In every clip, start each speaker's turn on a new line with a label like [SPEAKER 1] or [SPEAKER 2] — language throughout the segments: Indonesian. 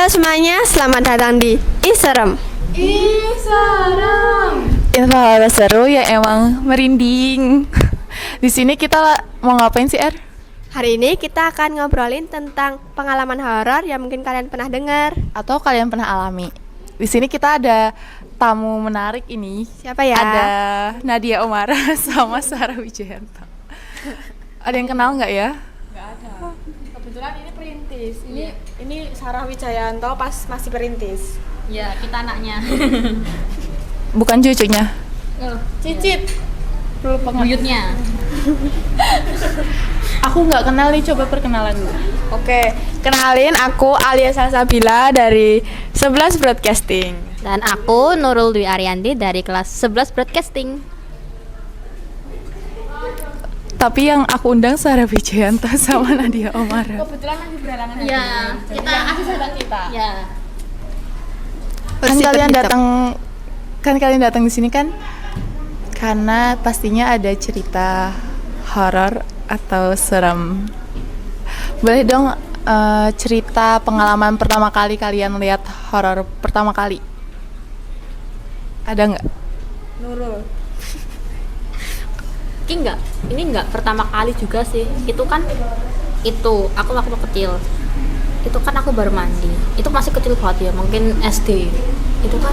[SPEAKER 1] Halo semuanya, selamat datang di Iserem.
[SPEAKER 2] Serem.
[SPEAKER 3] Info seru ya, emang merinding. Di sini kita mau ngapain sih, Er?
[SPEAKER 1] Hari ini kita akan ngobrolin tentang pengalaman horor yang mungkin kalian pernah dengar.
[SPEAKER 3] Atau kalian pernah alami? Di sini kita ada tamu menarik ini.
[SPEAKER 1] Siapa ya?
[SPEAKER 3] Ada Nadia Omara sama Sarah Wijayanto. Ada yang kenal nggak ya?
[SPEAKER 2] Nggak ada. Kebetulan ini perintis. Ini Sarah Wijayanto pas masih perintis.
[SPEAKER 4] Ya, kita anaknya.
[SPEAKER 3] Bukan cucunya.
[SPEAKER 2] Cicit.
[SPEAKER 4] Buyutnya.
[SPEAKER 3] Aku nggak kenal nih, coba perkenalan dulu.
[SPEAKER 1] Oke, kenalin aku Alia Salsabila dari 11 Broadcasting.
[SPEAKER 4] Dan aku Nurul Dwi Arianti dari kelas 11 Broadcasting.
[SPEAKER 3] Tapi yang aku undang Sarah Wijayanto sama Nadia Omara.
[SPEAKER 2] Kebetulan lagi berhalangan.
[SPEAKER 4] Iya,
[SPEAKER 2] Jadi
[SPEAKER 4] kita
[SPEAKER 2] yang asisten kita.
[SPEAKER 4] Ya.
[SPEAKER 3] Kan kalian datang di sini kan karena pastinya ada cerita horor atau serem. Boleh dong cerita pengalaman pertama kali kalian lihat horor pertama kali? Ada nggak?
[SPEAKER 2] Nurul.
[SPEAKER 4] Ini enggak pertama kali juga sih. Itu aku waktu kecil. Itu kan aku baru mandi. Itu masih kecil banget ya, mungkin SD. Itu kan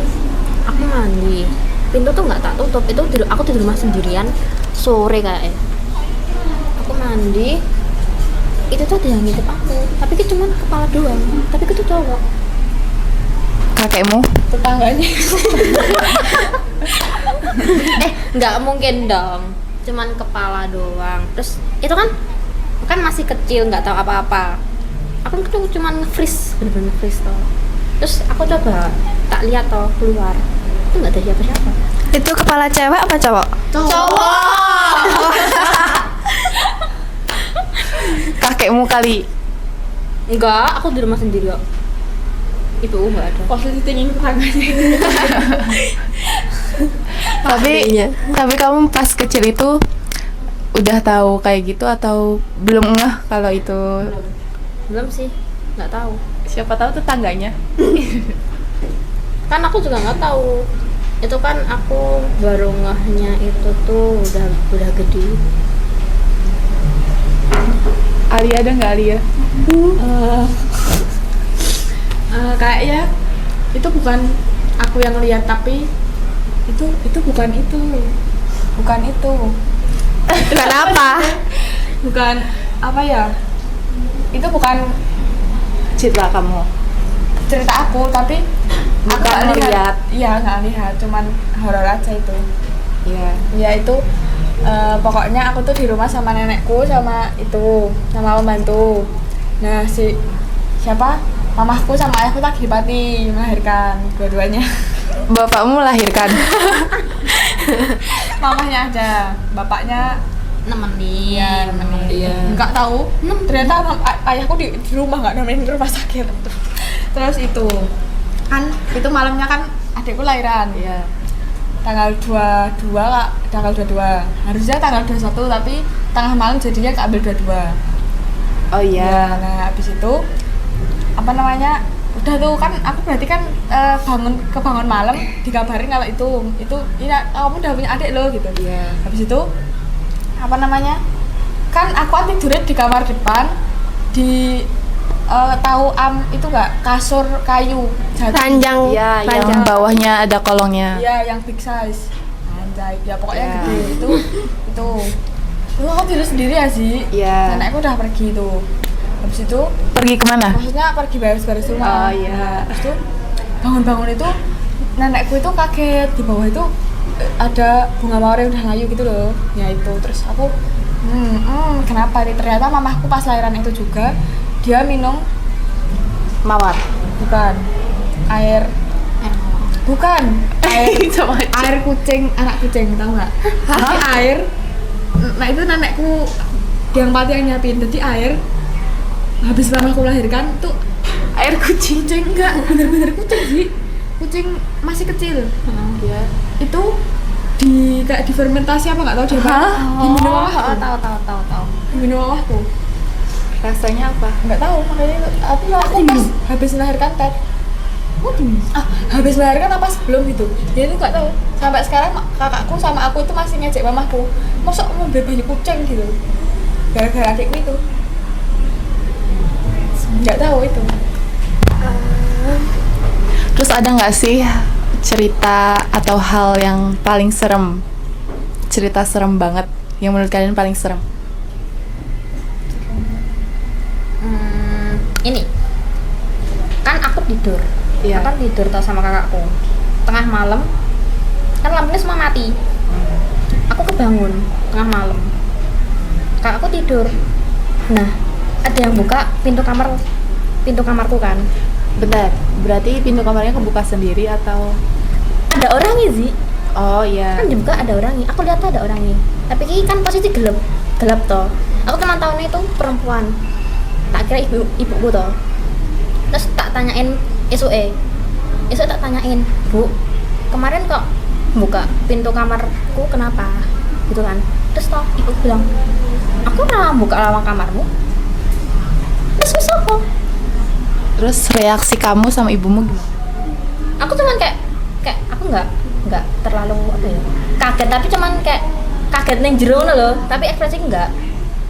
[SPEAKER 4] aku mandi. Pintu tuh nggak tak tutup. Aku tidur rumah sendirian sore kayaknya. Aku mandi. Itu tuh ada yang ngintip aku. Tapi itu cuma kepala doang. Tapi itu cowok.
[SPEAKER 3] Kakekmu?
[SPEAKER 2] Tetangganya.
[SPEAKER 4] Nggak mungkin dong. Cuman kepala doang. Terus itu kan masih kecil, nggak tahu apa-apa. Aku tuh cuman nge-freeze, bener-bener nge-freeze toh. Terus aku coba tak lihat toh keluar. Itu nggak ada siapa-siapa.
[SPEAKER 1] Itu kepala cewek apa cowok?
[SPEAKER 2] Cowok.
[SPEAKER 3] Kakekmu kali.
[SPEAKER 4] Enggak, aku di rumah sendiri kok. Itu nggak ada.
[SPEAKER 2] Posisi tinggi tetangganya.
[SPEAKER 3] Tapi kamu pas kecil itu udah tahu kayak gitu atau belum ngeh kalau itu?
[SPEAKER 4] Belum sih, nggak tahu.
[SPEAKER 3] Siapa tahu tetangganya.
[SPEAKER 4] Kan aku juga nggak tahu. Itu kan aku baru ngehnya itu tuh udah gede.
[SPEAKER 3] Alia ada nggak Alia?
[SPEAKER 2] Kayaknya itu bukan aku yang lihat, tapi itu bukan itu.
[SPEAKER 1] Kenapa?
[SPEAKER 2] Bukan apa ya? Itu bukan
[SPEAKER 3] Cerita kamu.
[SPEAKER 2] cerita aku, tapi aku
[SPEAKER 3] Bukan
[SPEAKER 2] nggak
[SPEAKER 3] ngeliat.
[SPEAKER 2] Iya, nggak lihat, cuman horor aja itu.
[SPEAKER 3] Iya.
[SPEAKER 2] Ya itu pokoknya aku tuh di rumah sama nenekku sama pembantu. Nah, mamahku sama ayahku lagi pati melahirkan dua-duanya.
[SPEAKER 3] Bapakmu melahirkan.
[SPEAKER 2] Mamahnya aja, bapaknya
[SPEAKER 4] Nemenin.
[SPEAKER 2] nggak tahu. Ternyata ayahku di rumah, nggak nemenin ke rumah sakit. Terus itu malamnya kan adikku lahiran.
[SPEAKER 3] Iya.
[SPEAKER 2] Tanggal 22 Kak, tanggal 22. Harusnya tanggal 21 tapi tengah malam jadinya keambil 22.
[SPEAKER 3] Oh iya.
[SPEAKER 2] Nah, habis itu udah tuh kan aku berarti kan kebangun malam dikabarin kalau ini kamu udah punya adik loh gitu.
[SPEAKER 3] Iya.
[SPEAKER 2] Habis itu kan aku tidurnya di kamar depan di tahu itu enggak, kasur kayu jati.
[SPEAKER 1] Ranjang.
[SPEAKER 3] Iya, yang
[SPEAKER 1] ranjang.
[SPEAKER 3] bawahnya ada kolongnya.
[SPEAKER 2] Iya, yang big size. Anjay, ya pokoknya
[SPEAKER 3] Iya.
[SPEAKER 2] gede itu. Itu aku tidur sendiri ya sih.
[SPEAKER 3] Iya.
[SPEAKER 2] Nenekku udah pergi tuh. Habis itu
[SPEAKER 3] Pergi kemana?
[SPEAKER 2] maksudnya pergi beres-beres rumah.
[SPEAKER 3] Oh, iya.
[SPEAKER 2] Nah, habis itu bangun-bangun itu nenekku itu kaget, di bawah itu ada bunga mawar yang udah layu gitu loh. Ya itu, terus aku kenapa nih? Ternyata mamahku pas lahiran itu juga dia minum
[SPEAKER 3] Mawar.
[SPEAKER 2] bukan air
[SPEAKER 3] Sama aja.
[SPEAKER 2] air kucing, anak kucing, tahu nggak? Jadi air, nah itu nenekku yang pati yang nyiapin. Jadi air habis mamahku melahirkan tuh
[SPEAKER 3] Air kucing.
[SPEAKER 2] enggak, bener-bener kucing sih, kucing masih kecil.
[SPEAKER 3] Iya.
[SPEAKER 2] Itu kayak difermentasi apa nggak tahu, coba diminum mamahku.
[SPEAKER 4] Tahu.
[SPEAKER 2] Diminum mamahku.
[SPEAKER 3] Rasanya apa?
[SPEAKER 2] Nggak tahu, makanya aku pas habis melahirkan Ted. Habis melahirkan apa sebelum itu? Dia itu nggak tahu. Sampai sekarang kakakku sama aku itu masih ngejek mamahku, masa mau beli bayi kucing gitu. Gara-gara adikku itu. Nggak tahu itu.
[SPEAKER 3] Terus ada nggak sih cerita atau hal yang paling serem? Cerita serem banget yang menurut kalian paling serem?
[SPEAKER 4] Ini kan aku tidur,
[SPEAKER 3] Iya.
[SPEAKER 4] aku kan tidur tau sama kakakku tengah malam, kan lampunya semua mati. Aku kebangun tengah malam, kakakku tidur. Nah, ada yang buka pintu kamarku kan.
[SPEAKER 3] Bentar, berarti pintu kamarnya kebuka sendiri atau?
[SPEAKER 4] Ada orangnya sih,
[SPEAKER 3] Oh iya.
[SPEAKER 4] kan dibuka ada orangnya. Aku lihat tuh ada orangnya, tapi ini kan posisi gelap toh. Aku cuma tahunya itu perempuan, tak kira ibuku toh. Terus tak tanyain esok tak tanyain, Bu, kemarin kok buka pintu kamarku kenapa gitu kan. Terus toh ibu bilang, aku pernah buka lawang kamarmu. Terus apa?
[SPEAKER 3] Terus reaksi kamu sama ibumu gimana?
[SPEAKER 4] Aku cuman kayak aku nggak terlalu apa ya, kaget, tapi cuman kayak kaget neng jero loh, tapi ekspresi enggak,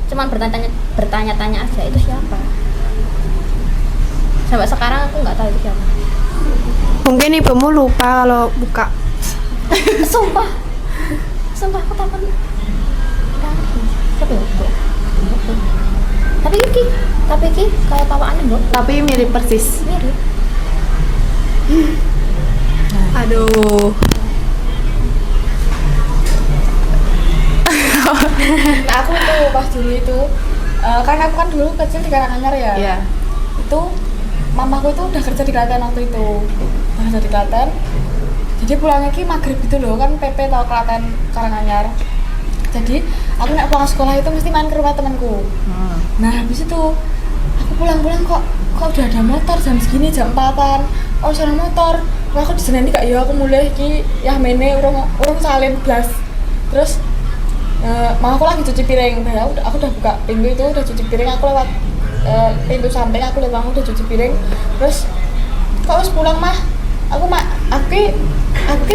[SPEAKER 4] cuman bertanya-tanya aja itu siapa. Sampai sekarang aku nggak tahu itu siapa.
[SPEAKER 1] Mungkin ibumu lupa kalau buka.
[SPEAKER 4] sumpah aku takut. Siapa ya, Bu? Tapi ki kayak pawaannya, Bu.
[SPEAKER 3] Tapi mirip persis.
[SPEAKER 4] Mirip.
[SPEAKER 1] Aduh.
[SPEAKER 2] Nah, aku tuh pas dulu itu kan aku kan dulu kecil di Karanganyar ya.
[SPEAKER 3] Iya.
[SPEAKER 2] Itu mamaku itu udah kerja di Klaten waktu itu. Udah kerja di Klaten. Jadi pulangnya ki maghrib gitu loh, kan PP tau Klaten Karanganyar. Jadi aku nek pulang sekolah itu mesti main ke rumah temanku. Nah, habis itu aku pulang-pulang kok udah ada motor jam segini, jam 4-an. Oh, sana motor. Wah, aku diseneni gak ya, aku mulai ki ya mene urung salin blas. Terus mama aku lagi cuci piring. Nah, aku udah buka pintu itu, udah cuci piring, aku lewat pintu samping, aku lewat, aku udah cuci piring. Terus kok harus pulang, Mah? Aku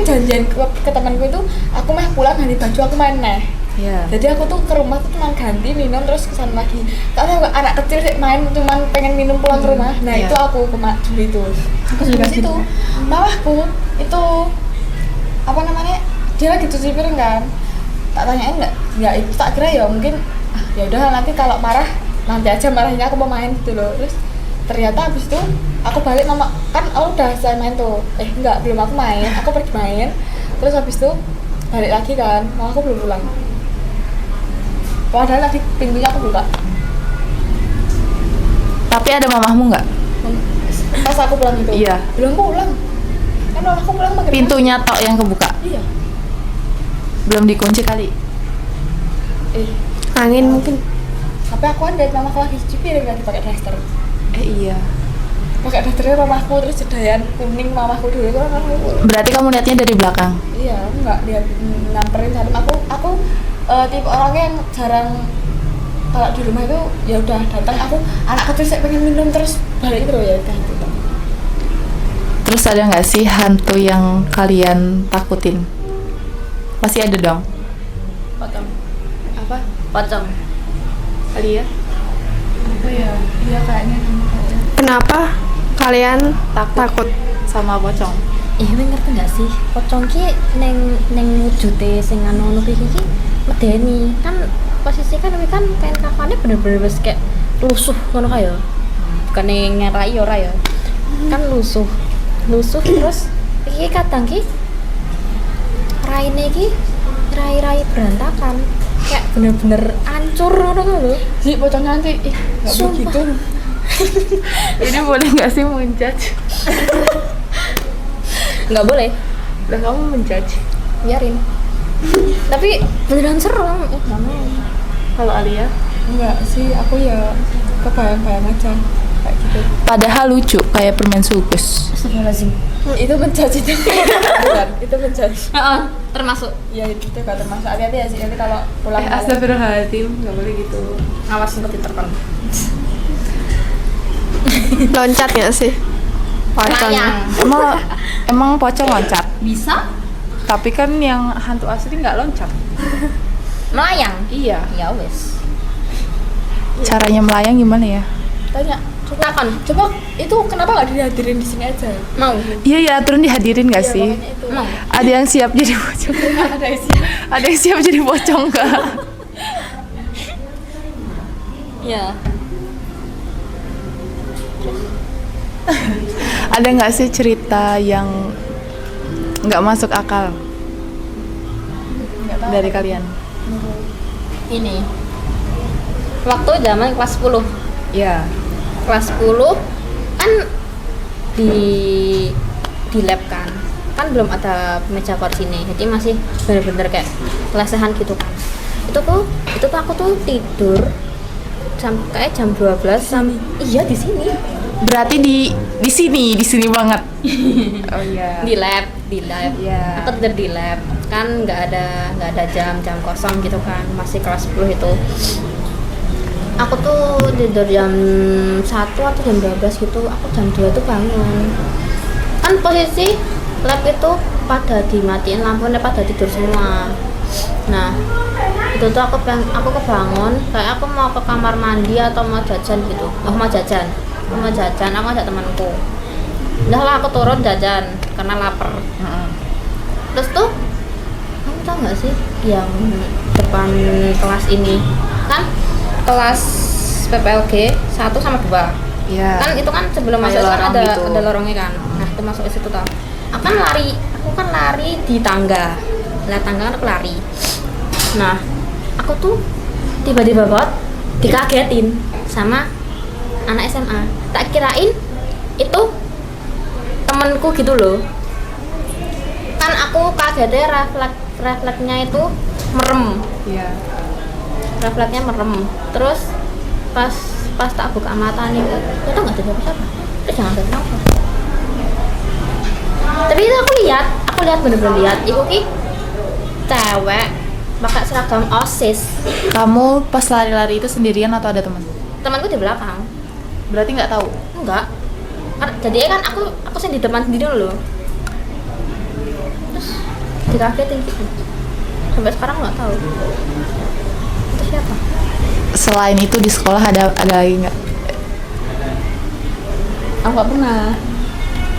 [SPEAKER 2] janjian ke temanku itu, aku mah pulang ganti baju, aku main neh.
[SPEAKER 3] Iya.
[SPEAKER 2] Jadi aku tuh ke rumah tuh cuma ganti minum terus kesana lagi. Karena anak kecil sih main cuman pengen minum pulang ke rumah. Nah,
[SPEAKER 3] Iya.
[SPEAKER 2] itu aku dulu itu. Habis itu mamahku itu apa namanya? Dia lagi cuci piring kan. Tak tanyain enggak? Ya itu tak kira ya mungkin ya udah nanti kalau marah nanti aja marahnya, aku mau main gitu loh. Terus ternyata habis itu aku balik, mama kan udah saya main tuh. Enggak, belum, aku main, aku pergi main. Terus habis itu balik lagi kan, mama aku belum pulang. Padahal tadi pintunya aku buka.
[SPEAKER 3] Tapi ada mamahmu nggak?
[SPEAKER 2] Pas aku pulang itu.
[SPEAKER 3] Iya.
[SPEAKER 2] Belum pulang. Kan aku pulang maghrib.
[SPEAKER 3] Pintunya tok yang kebuka.
[SPEAKER 2] Iya.
[SPEAKER 3] Belum dikunci kali.
[SPEAKER 1] Angin mungkin.
[SPEAKER 2] Tapi aku kan dari mamaku lagi cuci piring lagi pakai daster.
[SPEAKER 3] Iya.
[SPEAKER 2] Pakai dasternya mamaku, terus jedayan kuning mamaku dulu itu kan aku.
[SPEAKER 3] Berarti kamu lihatnya dari belakang.
[SPEAKER 2] Iya, aku nggak lihat nyamperin saat aku tipe orangnya yang jarang kalau di rumah itu ya udah datang, aku anak kecil saya pengen minum terus balik itu loh, ya udah itu.
[SPEAKER 3] Terus ada nggak sih hantu yang kalian takutin? Pasti ada dong.
[SPEAKER 4] Pocong.
[SPEAKER 3] Apa?
[SPEAKER 4] Pocong.
[SPEAKER 3] Alia?
[SPEAKER 2] Apa ya? Iya kayaknya
[SPEAKER 1] Kenapa kalian takut?
[SPEAKER 3] sama pocong?
[SPEAKER 4] Iya, ngerti nggak sih? Pocong ki neng wujute sing anu iki medeni. Kan posisi kan kain kafannya bener-bener wis kayak lusuh ngono kae ya. Bukan ngerai ora ya. Kan lusuh terus iki kadang ki raine ki rai berantakan. Kayak bener-bener hancur ngono kan lho.
[SPEAKER 2] si pocongnya nanti nggak
[SPEAKER 4] Sumpah.
[SPEAKER 2] begitu.
[SPEAKER 3] Ini boleh nggak sih menjudge?
[SPEAKER 4] Nggak boleh,
[SPEAKER 3] Dan kamu menjudge.
[SPEAKER 4] biarin. Tapi beneran serem. Nggak mau.
[SPEAKER 3] Kalau Alia?
[SPEAKER 2] Enggak sih, aku ya kebayang-bayang aja kayak gitu.
[SPEAKER 3] Padahal lucu kayak permen sugus.
[SPEAKER 4] Astagfirullahaladzim.
[SPEAKER 2] Itu menjudge itu. Bukan, itu menjudge.
[SPEAKER 4] Termasuk.
[SPEAKER 2] Ya itu gak termasuk, hati-hati ya sih nanti kalau pulang malam.
[SPEAKER 3] Astagfirullahaladzim, nggak boleh gitu.
[SPEAKER 4] Awas nanti terpon.
[SPEAKER 1] Loncat nggak sih? Pocongnya.
[SPEAKER 4] Melayang.
[SPEAKER 3] Emang pocong loncat?
[SPEAKER 4] Bisa?
[SPEAKER 3] Tapi kan yang hantu asli nggak loncat.
[SPEAKER 4] Melayang?
[SPEAKER 3] Iya.
[SPEAKER 4] Ya wes.
[SPEAKER 3] Caranya melayang gimana ya?
[SPEAKER 2] Tanya,
[SPEAKER 4] Takon.
[SPEAKER 2] coba itu kenapa nggak dihadirin di sini aja?
[SPEAKER 4] Mau?
[SPEAKER 3] Iya ya, turun dihadirin nggak
[SPEAKER 2] Iya,
[SPEAKER 3] sih?
[SPEAKER 2] makanya itu.
[SPEAKER 4] Mau?
[SPEAKER 3] Ada yang siap jadi pocong?
[SPEAKER 2] Ada isi.
[SPEAKER 3] Ada yang siap jadi pocong nggak?
[SPEAKER 4] Ya.
[SPEAKER 3] Ada nggak sih cerita yang nggak masuk akal dari kalian?
[SPEAKER 4] Ini. Waktu zaman kelas 10.
[SPEAKER 3] Iya.
[SPEAKER 4] Kelas 10 kan di lab kan belum ada meja kursi nih, jadi masih bener-bener kayak lesehan gitu kan. Itu tuh aku tuh tidur kayak jam 12 iya di sini.
[SPEAKER 3] Berarti di sini banget. Oh iya.
[SPEAKER 4] Di lab
[SPEAKER 3] Iya.
[SPEAKER 4] aku tidur di lab kan nggak ada jam kosong gitu kan, masih kelas 10 itu. Aku tuh tidur jam 1 atau jam 12 gitu, aku jam 2 tuh bangun. Kan posisi lab itu pada dimatiin lampunya, pada tidur semua. Nah, itu tuh aku kebangun, kayak aku mau ke kamar mandi atau mau jajan gitu. Mau jajan, aku ajak temanku. Udah lah, aku turun jajan karena lapar. Terus tuh, kamu tau nggak sih yang depan kelas ini kan kelas PPLG 1 sama 2.
[SPEAKER 3] Iya.
[SPEAKER 4] Kan itu kan sebelum
[SPEAKER 3] Kayak
[SPEAKER 4] masuk kan
[SPEAKER 3] lorong
[SPEAKER 4] ada
[SPEAKER 3] gitu.
[SPEAKER 4] lorongnya kan. Nah, itu masuk ke situ tau. Aku kan lari di tangga. Nah, tangga kan aku lari. Nah, aku tuh tiba-tiba banget dikagetin sama anak SMA. Tak kirain itu temenku gitu loh. Kan aku kagetnya refleksnya itu merem.
[SPEAKER 3] Iya.
[SPEAKER 4] Refleksnya merem. Terus pas tak buka mata nih, itu nggak ada siapa-siapa. Terus jangan ada kenapa. Tapi itu aku lihat bener-bener lihat. Iku ki cewek pakai seragam OSIS.
[SPEAKER 3] Kamu pas lari-lari itu sendirian atau ada teman?
[SPEAKER 4] Temanku di belakang.
[SPEAKER 3] Berarti nggak tahu.
[SPEAKER 4] Enggak. Jadi kan aku sih di depan sendiri loh. Terus dikagetin gitu. Sampai sekarang nggak tahu. Itu siapa?
[SPEAKER 3] Selain itu di sekolah ada lagi nggak?
[SPEAKER 2] Aku nggak pernah.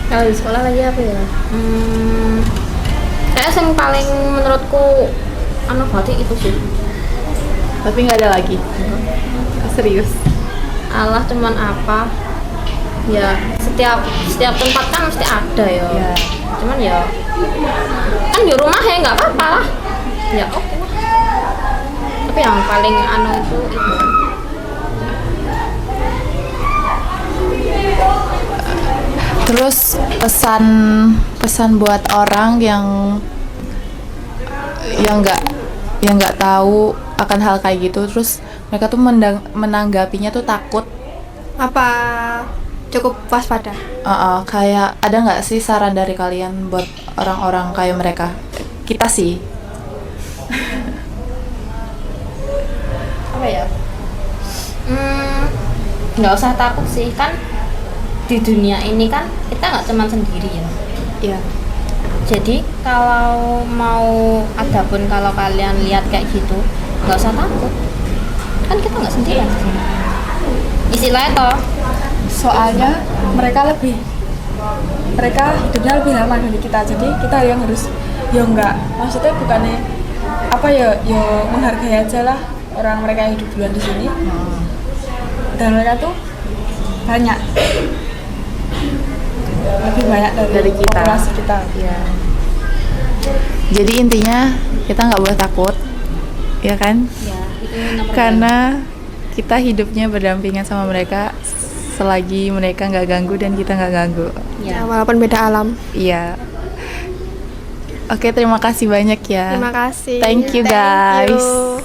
[SPEAKER 4] Kalau di sekolah lagi apa ya? Kayak yang paling menurutku berarti itu sih.
[SPEAKER 3] Tapi nggak ada lagi. Serius.
[SPEAKER 4] Allah cuman apa? Ya setiap tempat kan mesti ada ya.
[SPEAKER 3] Iya.
[SPEAKER 4] Cuman ya kan di rumah ya nggak apa-apa lah. Ya oke lah. Tapi yang paling itu.
[SPEAKER 3] Terus pesan buat orang yang nggak tahu akan hal kayak gitu, terus mereka tuh menanggapinya tuh takut.
[SPEAKER 1] Apa cukup waspada?
[SPEAKER 3] Kayak ada nggak sih saran dari kalian buat orang-orang kayak mereka? Kita sih.
[SPEAKER 4] Apa ya? Nggak usah takut sih, kan di dunia ini kan kita nggak cuma sendiri ya.
[SPEAKER 3] Iya.
[SPEAKER 4] Jadi kalau kalau kalian lihat kayak gitu, nggak usah takut. Kan kita nggak sendirian di sini. Istilahnya toh.
[SPEAKER 2] Soalnya mereka hidupnya lebih lama dari kita, jadi kita yang harus maksudnya bukannya apa ya menghargai aja lah orang mereka yang hidup duluan di sini. Dan mereka tuh banyak lebih banyak dari
[SPEAKER 3] kita.
[SPEAKER 2] populasi kita.
[SPEAKER 3] Iya. Jadi intinya kita nggak boleh takut, ya kan?
[SPEAKER 4] Ya, itu nomor
[SPEAKER 3] Karena kita hidupnya berdampingan sama mereka selagi mereka nggak ganggu dan kita nggak ganggu.
[SPEAKER 4] ya.
[SPEAKER 1] Walaupun beda alam.
[SPEAKER 3] Iya. Oke, terima kasih banyak ya.
[SPEAKER 1] Terima kasih.
[SPEAKER 3] Thank you, guys.
[SPEAKER 1] you.